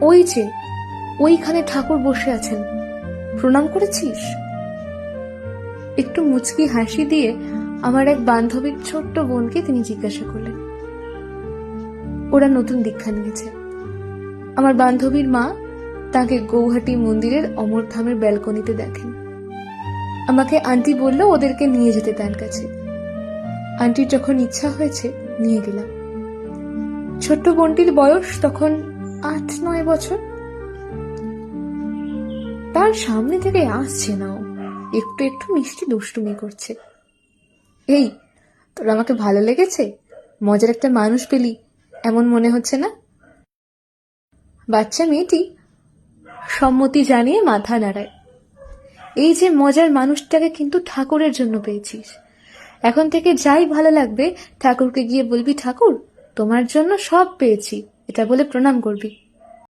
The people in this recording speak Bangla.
ওই যে ওইখানে ঠাকুর বসে আছেন, প্রণাম করেছিস? একটু মুচকি হাসি দিয়ে আমার এক বান্ধবীর ছোট্ট বোনকে তিনি জিজ্ঞাসা করলেন। ওরা নতুন দীক্ষা নিয়েছে। আমার বান্ধবীর মা তাকে গৌহাটি মন্দিরের অমরধামের ব্যালকনিতে দেখেন। আমাকে আন্টি বলল ওদেরকে নিয়ে যেতে তার কাছে। আন্টির যখন ইচ্ছা হয়েছে নিয়ে গেলাম। ছোট্ট বোনটির বয়স তখন 8-9 বছর। তার সামনে থেকে আসছে না, একটু একটু মিষ্টি দুষ্টুমি করছে। এই, তোর আমাকে ভালো লেগেছে? মজার একটা মানুষ পেলি এমন মনে হচ্ছে না? বাচ্চা মেয়েটি সম্মতি জানিয়ে মাথা নাড়ায়। এই যে মজার মানুষটাকে কিন্তু ঠাকুরের জন্য পেয়েছিস। এখন থেকে যাই ভালো লাগবে ঠাকুরকে গিয়ে বলবি, ঠাকুর তোমার জন্য সব পেয়েছি, এটা বলে প্রণাম করবি।